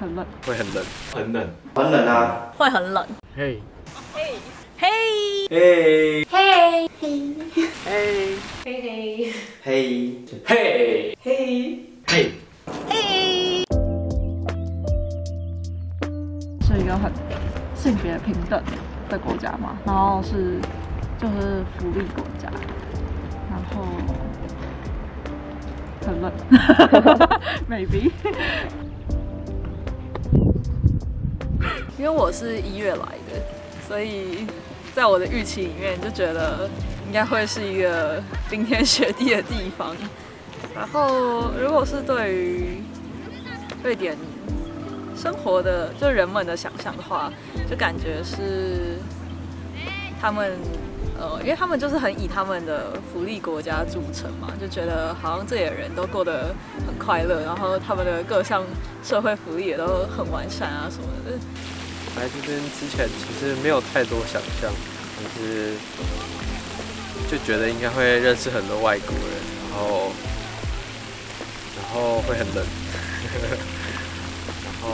很冷，会很冷，很冷，很冷啊，会很冷。嘿，嘿，嘿，嘿，嘿，嘿，嘿，嘿，嘿，嘿，嘿，嘿，是一个很性别平等的国家嘛，然后就是福利国家，然后很冷，maybe。因为我是1月来的，所以在我的预期里面就觉得应该会是一个冰天雪地的地方。然后，如果是对于瑞典生活的就人们的想象的话，就感觉是他们因为他们就是很以他们的福利国家著称嘛，就觉得好像这里的人都过得很快乐，然后他们的各项社会福利也都很完善啊什么的。来这边之前其实没有太多想象，但是就觉得应该会认识很多外国人，然后会很冷，然后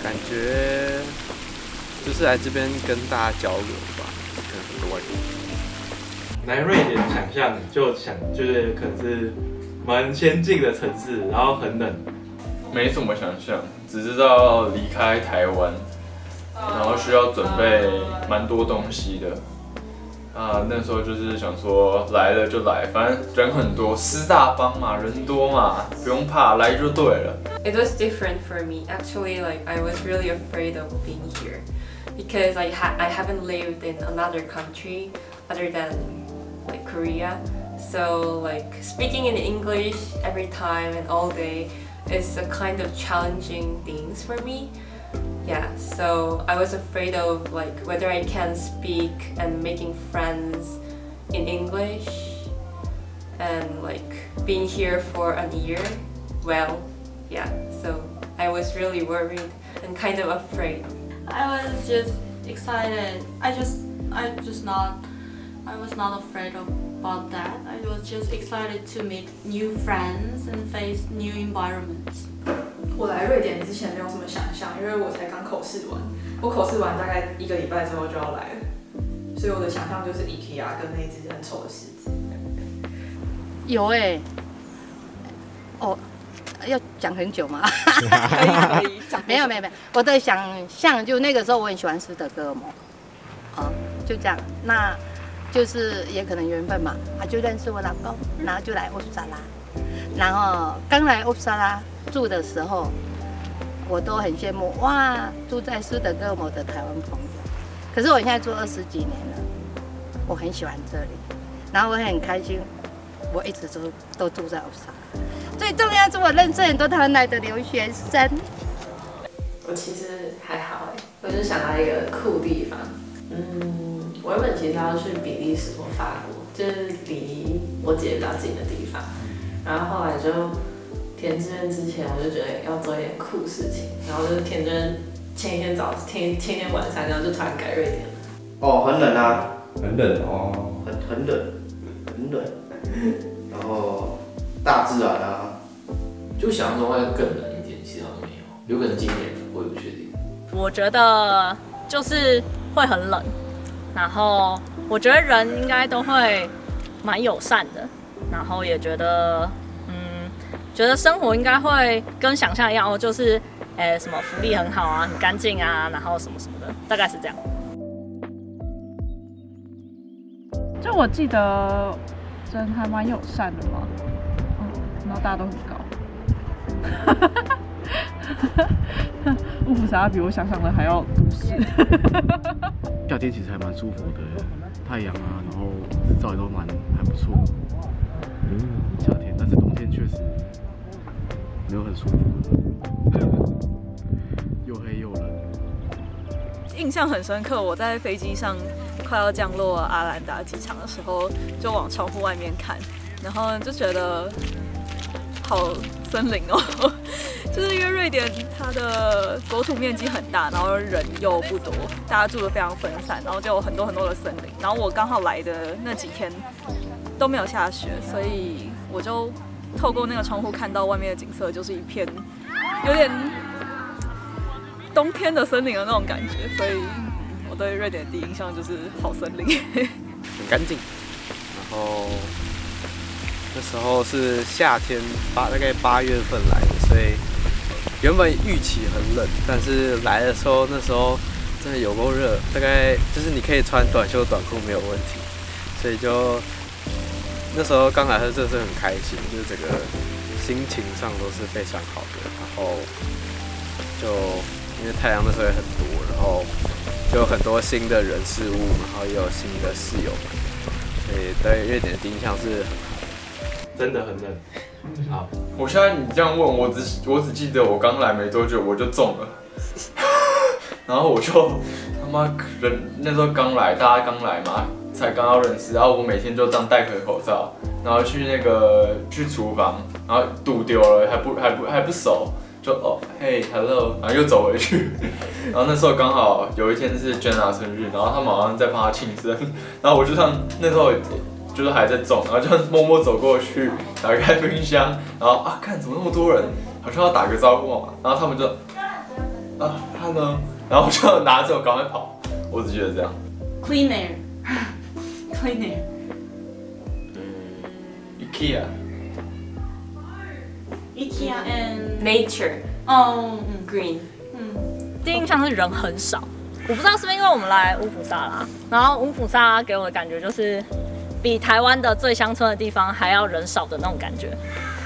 感觉就是来这边跟大家交流吧，跟很多外国人。来瑞典想象就是可能是蛮先进的城市，然后很冷。没什么想象，只知道离开台湾，然后需要准备蛮多东西的。那时候就是想说来了就来，反正人很多，师大帮嘛，人多嘛，不用怕，来就对了。It was different for me. Actually, like I was really afraid of being here because I haven't lived in another country other than like Korea. So like speaking in English every time and all day is a kind of challenging things for me. Yeah, so I was afraid of like whether I can speak and making friends in English and like being here for a year. Well, yeah, so I was really worried and kind of afraid. I was just excited. I was not afraid about that. I was just excited to meet new friends and face new environments. 我来瑞典之前没有什么想象，因为我才刚口试完，我口试完大概1个礼拜之后就要来了，所以我的想象就是 IKEA 跟那只很丑的狮子。有哦，要讲很久吗？可以讲。没有，我的想象就那个时候我很喜欢斯德哥尔摩，就这样，那就是也可能缘分嘛，就认识我老公，然后就来乌普萨拉，然后刚来乌普萨拉住的时候，我都很羡慕哇，住在斯德哥尔摩的台湾朋友。可是我现在住20几年了，我很喜欢这里，然后我很开心，我一直都住在乌普萨拉。最重要是我认识很多台湾来的留学生。我其实还好我就想到一个酷地方。我原本其实要去比利时或法国，就是离我姐比较近的地方。然后后来就填志愿之前，我就觉得要做一点酷事情，然后就是填志愿前一天晚上，然后就突然改瑞典了。哦，很冷啊，很冷哦，很冷，然后大自然啊，就想象中会更冷一点，其实好像没有，有可能今年我也不确定。我觉得就是会很冷，然后我觉得人应该都会蛮友善的，然后也觉得生活应该会跟想象一样就是什么福利很好啊，很干净啊，然后什么什么的，大概是这样。就我记得人还蛮友善的嘛，然后大家都很高。乌普萨拉比我想象的还要都市。夏天其实还蛮舒服的，太阳啊，然后日照也都还不错。夏天，但是冬天确实没有很舒服，又黑又冷。印象很深刻，我在飞机上快要降落阿兰达机场的时候，就往窗户外面看，然后就觉得好森林哦。就是因为瑞典它的国土面积很大，然后人又不多，大家住得非常分散，然后就有很多的森林。然后我刚好来的那几天都没有下雪，所以我就透过那个窗户看到外面的景色，就是一片有点冬天的森林的那种感觉，所以我对瑞典的第一印象就是好森林，很干净。然后那时候是夏天，大概8月份来的，所以原本预期很冷，但是来的时候那时候真的有够热，大概就是你可以穿短袖短裤没有问题，所以就那时候刚来的时候真的是很开心，就是整个心情上都是非常好的。然后就因为太阳那时候也很多，然后就有很多新的人事物，然后也有新的室友们，所以对瑞典的第一印象是很好，真的很冷。好，我现在你这样问我只记得我刚来没多久我就中了，然后我就他妈人那时候刚来，大家刚来嘛，才刚要认识，然后我每天就这样戴个口罩，然后去厨房，然后肚丢了还不熟，就哦嘿 hello， 然后又走回去，然后那时候刚好有一天是 Jenna 生日，然后他们好像在帮她庆生，然后我就像那时候就是还在中，然后就默默走过去，打开冰箱，然后啊看怎么那么多人，好像要打个招呼嘛，然后他们就啊hello， 然后我就拿着我赶快跑，我只觉得这样。Clean air， clean air。IKEA and nature， green。第一印象是人很少，我不知道是不是因为我们来乌普萨拉，然后乌普萨拉给我的感觉就是比台湾的最乡村的地方还要人少的那种感觉。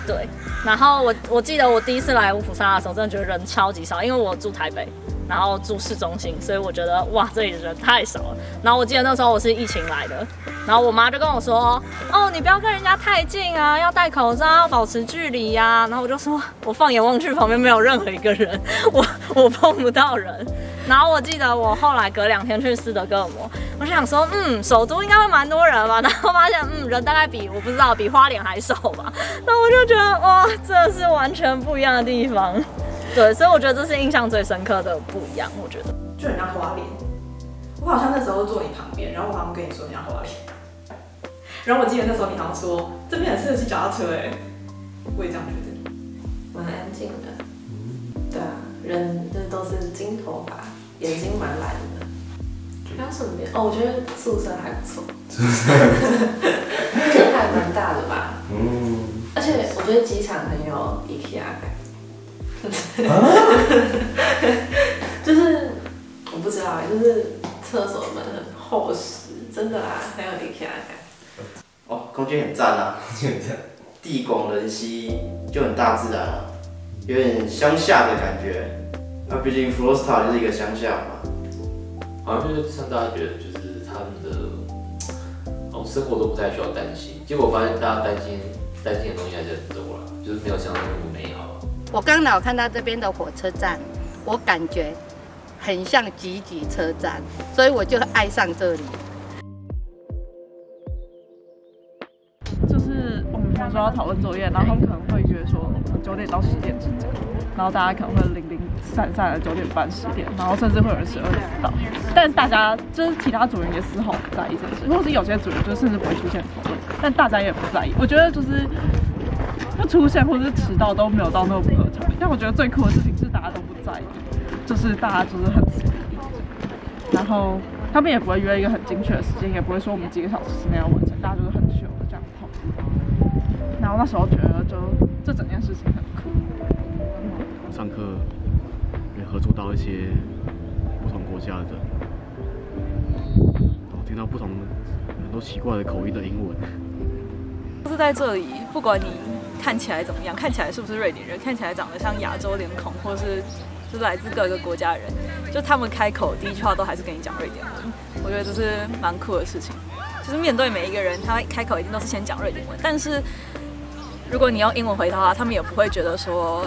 对，然后我记得我第一次来乌普萨拉的时候，真的觉得人超级少，因为我住台北，然后住市中心，所以我觉得哇，这里的人太少了。然后我记得那时候我是疫情来的，然后我妈就跟我说，哦，你不要跟人家太近啊，要戴口罩，要保持距离呀。然后我就说，我放眼望去，旁边没有任何一个人，我碰不到人。然后我记得我后来隔2天去斯德哥尔摩，我就想说，首都应该会蛮多人吧，然后发现，人大概比花莲还少吧。那我就觉得，哇，真的是完全不一样的地方。对，所以我觉得这是印象最深刻的不一样。我觉得就很像花莲，我好像那时候坐你旁边，然后我好像跟你说你像花莲，然后我记得那时候你好像说这边很适合骑脚踏车哎，我也这样觉得，蛮安静的。对啊，人这都是金头发，眼睛蛮蓝的。还有什么别？我觉得宿舍还不错，还蛮大的吧。而且我觉得机场很有 IKEA 感。就是我不知道就是厕所门很厚实，真的啦，很有 IKEA 感。哦，空间很赞啊，地广人稀，就很大自然啊，有点乡下的感觉。那毕竟弗罗斯塔就是一个乡下嘛。好像就是像大家觉得，就是他们的生活都不太需要担心，结果我发现大家担心的东西还是很多啦，就是没有想象中那么美好。我刚来，我看到这边的火车站，我感觉很像集集车站，所以我就爱上这里。就是我们比如说要讨论作业，然后他们可能会约说9点到10点之间，然后大家可能会零零散散的9点半10点，然后甚至会有人12点到。但大家就是其他组员也丝毫不在意这件事，或者是有些组员就甚至不会出现讨论，但大家也不在意。我觉得就是不出现或者是迟到都没有到那么不合常理。但我觉得最酷的事情是大家都不在意，就是大家就是很随意，然后他们也不会约一个很精确的时间，也不会说我们几个小时之内要完成，大家就是很 chill 的这样跑。然后那时候觉得就这整件事情很酷。上课也合作到一些不同国家的人，然后听到不同很多奇怪的口音的英文。就是在这里，不管你看起来怎么样，看起来是不是瑞典人，看起来长得像亚洲脸孔，或是就是来自各个国家的人，就他们开口第一句话都还是跟你讲瑞典文。我觉得这是蛮酷的事情，就是面对每一个人，他开口一定都是先讲瑞典文，但是如果你用英文回答他，他们也不会觉得说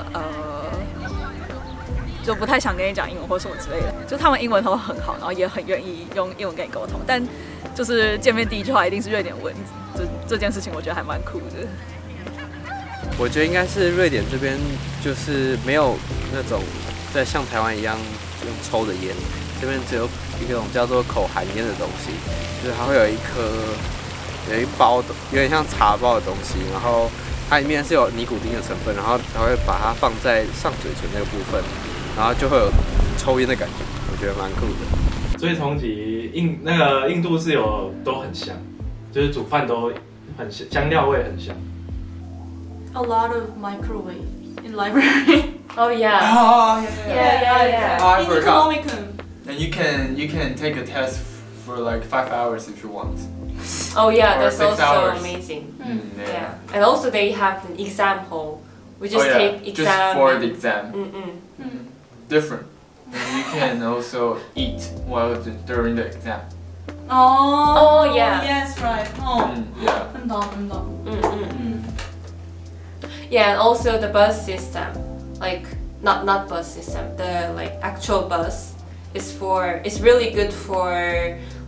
就不太想跟你讲英文或什么之类的，就他们英文都很好，然后也很愿意用英文跟你沟通，但就是见面第一句话一定是瑞典文，这件事情我觉得还蛮酷的。我觉得应该是瑞典这边就是没有那种在像台湾一样用抽的烟，这边只有一种叫做口含烟的东西，就是它会有一包有点像茶包的东西，然后它里面是有尼古丁的成分，然后它会把它放在上嘴唇那个部分，然然后就会有抽烟的感觉，我觉得蛮酷的。所以冲击印度是都很香，就是煮饭都很香，香料味很香。A lot of microwaves in library. Oh yeah. Oh yeah. Oh, I In forgot. Economicum. And you can take a test for like 5 hours if you want. Oh yeah, Or that's 6 also hours. amazing. Yeah. And also they have an exam hall. We just take exam. Just for the exam. Different. And you can also eat during the exam. Oh yeah. Yes, right. Oh. Yeah. 很懂。Yeah, and also the bus system, like not bus system, the like actual bus is really good for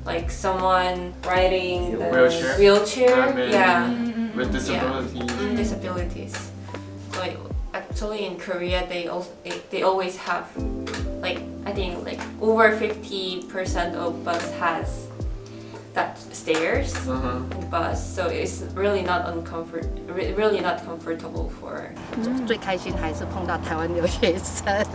like someone riding the wheelchair. Yeah. With disabilities. Yeah. Disabilities. So actually in Korea they always have like I think like over 50% of bus has that stairs in the bus, so it's really not comfortable for. 最开心还是碰到台湾留学生，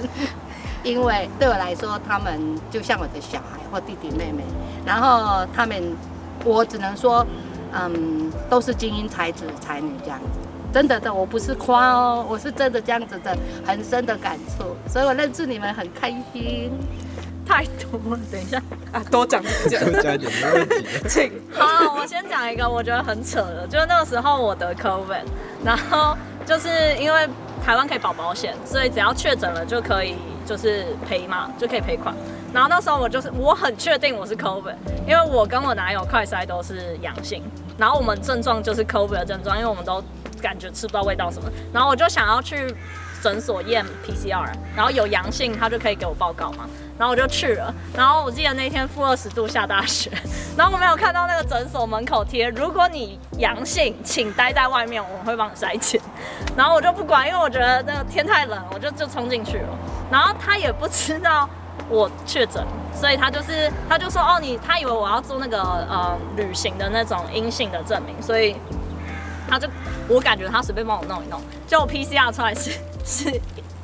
因为对我来说，他们就像我的小孩或弟弟妹妹，然后他们，我只能说，都是精英才子才女这样子。真的，我不是夸哦，我是真的这样子的，很深的感触，所以我认识你们很开心。太多了，等一下啊，多讲一点，多讲一点没问题。请。好，我先讲一个我觉得很扯的，就是那个时候我得 COVID， 然后就是因为台湾可以保保险，所以只要确诊了就可以就是赔嘛，就可以赔款。然后那时候我很确定我是 COVID， 因为我跟我男友快筛都是阳性，然后我们症状就是 COVID 的症状，因为我们都感觉吃不到味道什么，然后我就想要去诊所验 PCR， 然后有阳性他就可以给我报告嘛。然后我就去了，然后我记得那天-20度下大雪，然后我没有看到那个诊所门口贴，如果你阳性，请待在外面，我们会帮你筛检。然后我就不管，因为我觉得那个天太冷，我就冲进去了。然后他也不知道我确诊，所以他就说哦他以为我要做那个旅行的那种阴性的证明，所以我感觉他随便帮我弄一弄，结果 PCR 出来是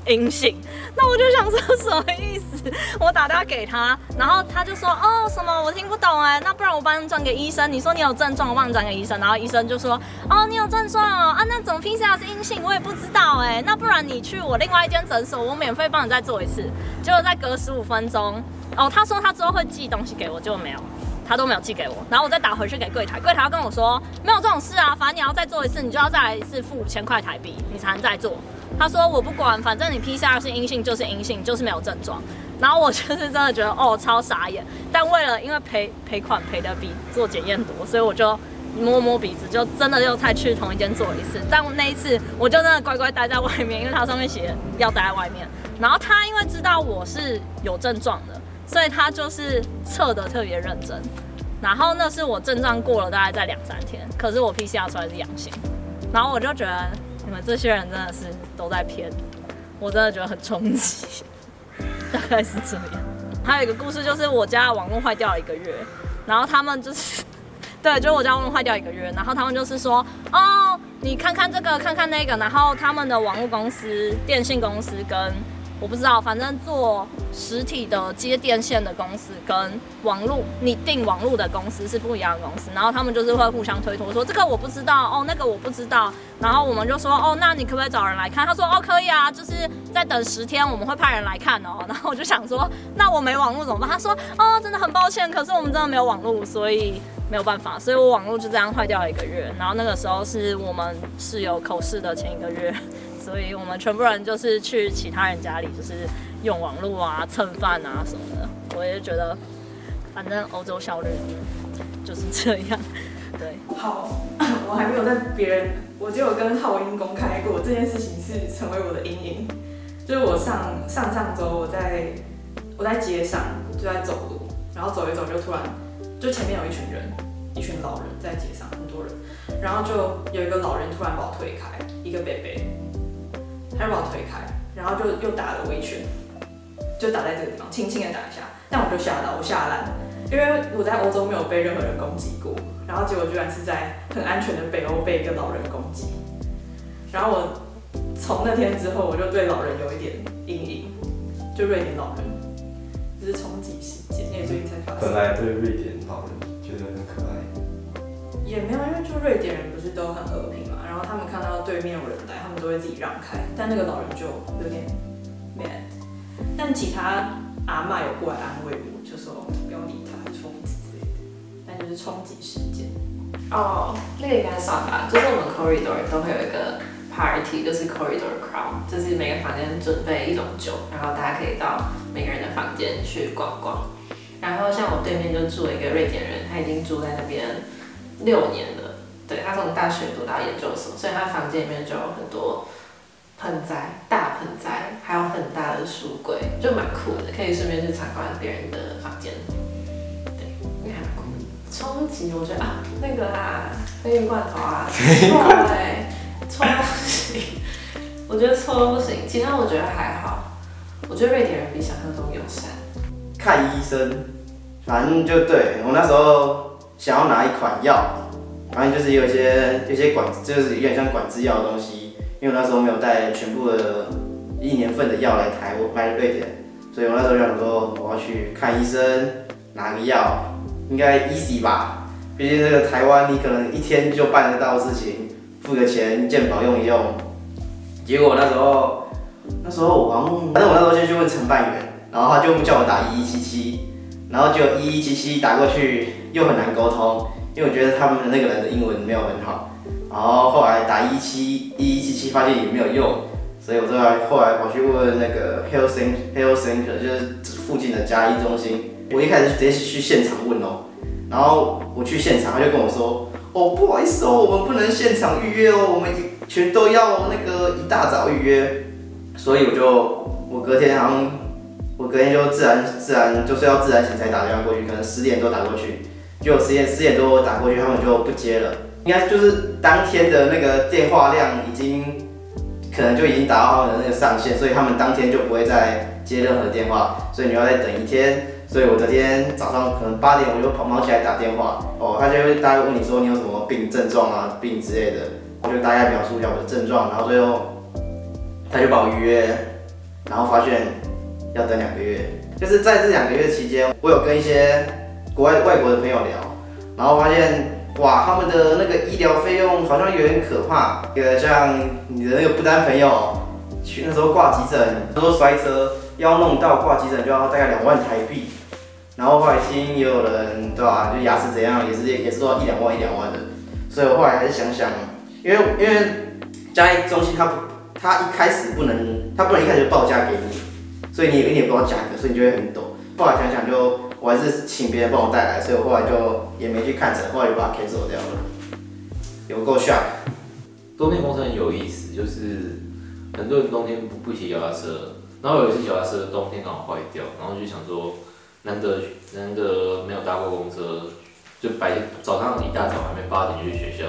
阴性，那我就想说什么意思？我打电话给他，然后他就说哦什么我听不懂哎，那不然我帮你转给医生，你说你有症状，我帮你转给医生，然后医生就说哦你有症状哦啊，那怎么 PCR 是阴性？我也不知道哎，那不然你去我另外一间诊所，我免费帮你再做一次。结果再隔15分钟，哦他说他之后会寄东西给我，结果没有。他都没有寄给我，然后我再打回去给柜台，柜台要跟我说没有这种事啊，反正你要再做一次，你就要再来一次付5000块台币，你才能再做。他说我不管，反正你 PCR 是阴性就是阴性，就是没有症状。然后我就是真的觉得哦超傻眼，但因为赔款赔的比做检验多，所以我就摸鼻子，就真的又再去同一间做了一次。但那一次我就真的乖乖待在外面，因为它上面写要待在外面。然后他因为知道我是有症状的，所以他就是测得特别认真。然后那是我症状过了大概在2-3天，可是我 PCR 出来是阳性。然后我就觉得你们这些人真的是都在骗，我真的觉得很冲击，大概是这样。还有一个故事就是我家的网络坏掉了1个月，然后他们就是对，就是我家网络坏掉1个月，然后他们就是说哦你看看这个看看那个，然后他们的网络公司电信公司跟我不知道，反正做实体的接电线的公司跟网络你订网络的公司是不一样的公司，然后他们就是会互相推脱说这个我不知道哦，那个我不知道，然后我们就说哦，那你可不可以找人来看？他说哦可以啊，就是再等10天我们会派人来看哦。然后我就想说那我没网络怎么办？他说哦真的很抱歉，可是我们真的没有网络，所以没有办法，所以我网络就这样坏掉了1个月。然后那个时候是我们室友口试的前1个月。所以我们全部人就是去其他人家里，就是用网络啊、蹭饭啊什么的。我也觉得，反正欧洲效率就是这样。对，好，我还没有在别人，我只有跟浩英公开过这件事情是成为我的阴影。就是我上周我在街上就在走路，然后走一走就突然就前面有一群老人在街上，很多人，然后就有一个老人突然把我推开，一个伯伯。他就把我推开，然后就又打了我一拳，就打在这个地方，轻轻的打一下，但我就吓到，我吓烂，因为我在欧洲没有被任何人攻击过，然后结果居然是在很安全的北欧被一个老人攻击，然后我从那天之后我就对老人有一点阴影，就瑞典老人，这是冲击事件，也最近才发生。本来对瑞典老人觉得很可爱，也没有，因为就瑞典人不是都很和平嘛，然后他们看到对面有人来，他们都会自己让开，但那个老人就有点 mad， 但其他阿嬷有过来安慰我，就说不要理他，疯子之类的，但就是冲击事件。哦，那个应该算吧，就是我们 corridor 都会有一个 party， 就是 corridor crowd， 就是每个房间准备一种酒，然后大家可以到每个人的房间去逛逛。然后像我对面就住了一个瑞典人，他已经住在那边6年了，对，他从大学读到研究所，所以他房间里面就有很多盆栽，大盆栽，还有很大的书柜，就蛮酷的，可以顺便去参观别人的房间。对，应该还蛮酷的。冲击，我觉得啊，那个啊，鲱鱼罐头啊，错哎，错到不行，我觉得错到不行。其他我觉得还好，我觉得瑞典人比想象中友善。看医生，反正就对我那时候想要拿一款药，反正就是有一些管，就是有点像管制药的东西，因为我那时候没有带全部的1年份的药来瑞典，所以我那时候就想说我要去看医生，拿个药。应该 easy 吧，毕竟这个台湾你可能1天就办得到的事情，付个钱健保用一用。结果那时候我好像，反正我那时候就去问承办员，然后他就叫我打1177，然后就1177打过去又很难沟通，因为我觉得他们的那个人的英文没有很好，然后后来打1177发现也没有用，所以我后来跑去问那个 Health Center， 就是附近的家医中心。我一开始直接去现场问哦，然后我去现场，他就跟我说，哦不好意思哦，我们不能现场预约哦，我们全都要那个一大早预约，所以我隔天就自然就是要自然醒才打电话过去，可能10点多打过去，就10点多打过去，他们就不接了，应该就是当天的那个电话量可能就已经达到他们的那个上限，所以他们当天就不会再接任何电话，所以你要再等1天。所以我隔天早上可能8点我就毛起来打电话，他就会大概问你说你有什么症状啊、病之类的，我就大概描述一下我的症状，然后最后他就把我预约，然后发现要等2个月。就是在这2个月期间，我有跟一些外国的朋友聊，然后发现哇，他们的那个医疗费用好像有点可怕。像你的那个不丹朋友去那时候挂急诊，说摔车要弄到挂急诊就要大概2万台币。然后后来听也有人对吧，就牙齿怎样也是说1-2万的，所以我后来还是想想，因为家医中心他一开始不能一开始就报价给你，所以你也不知道价格，所以你就会很抖。后来想想我还是请别人帮我带来，所以我后来就也没去看诊，后来就把它 cancel 掉了，有够 shock。冬天公车很有意思，就是很多人冬天不骑脚踏车，然后有一次脚踏车冬天刚好坏掉，然后就想说。难得没有搭过公车，就早上一大早还没8点就去学校，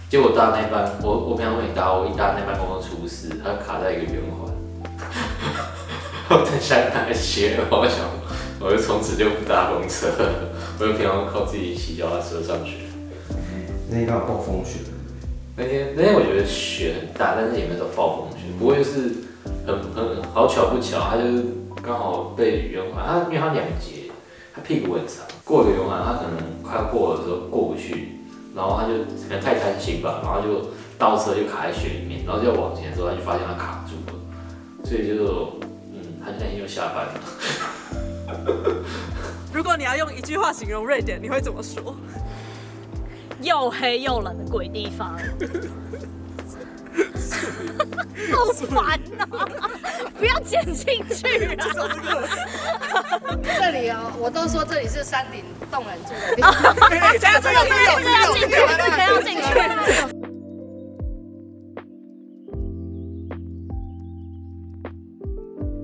结果搭那班，我平常会搭，我一搭那班公车出事，它卡在一个圆环，我等下来学，我就从此就不搭公车了，我就平常靠自己骑脚踏车上学。那天刚好暴风雪，那天我觉得雪很大，但是也没有暴风雪，不过就是很好巧不巧，它就是刚好被圆环，因为它2节，它屁股很长，过了圆环，它可能快过的时候过不去，然后它就可能太贪心吧，然后就倒车就卡在雪里面，然后就往前的时候，他就发现它卡住了，所以他那天就下班了。如果你要用1句话形容瑞典，你会怎么说？又黑又冷的鬼地方。好烦哦！不要剪进去啊！这里哦，我都说这里是山顶洞人住的地方。这样进去，这样进去。